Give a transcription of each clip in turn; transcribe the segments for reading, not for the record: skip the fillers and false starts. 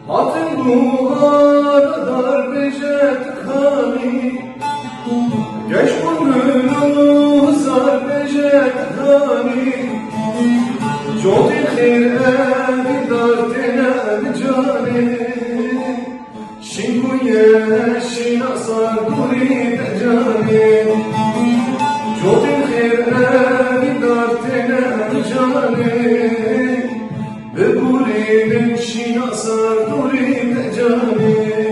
Hatın duvar dar bejet kami Geç burnunu zar bejet kami Jodi khir evi dar tenem cani Şinguye şina sar duri tecani Jodi khir evi dar tenem cani ببولين شينا صار دوري تجاني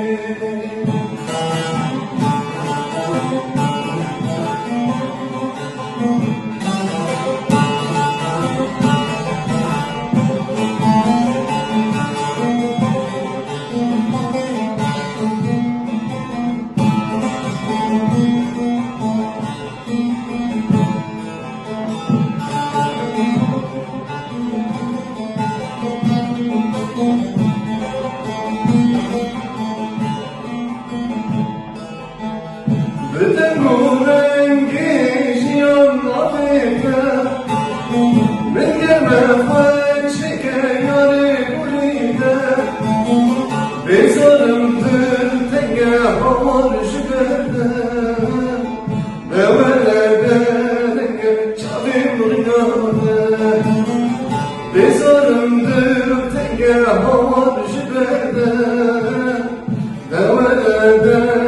بدمو رنگی جیان نبیده من گرم خواهی که یاری بولیده بیزارم دل تنگه هوار جبرده به ولده رنگ چاویم رنگاده بیزارم دل تنگه هوار جبرده به ولده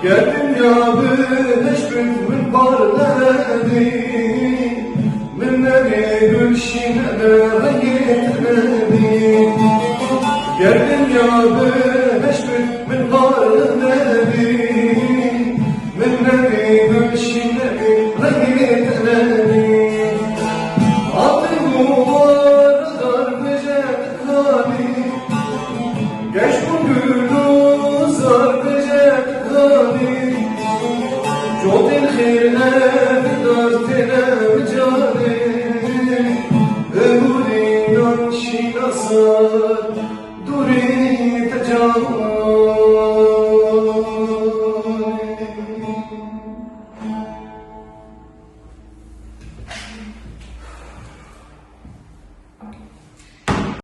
Geldim ya beşbin min barledi Min nevi gülşine de gitmedi Geldim ya beşbin min barledi Min nevi gülşine de gitmedi Atı muvarlar becet kani Geç bu günü zar becet Jodi khir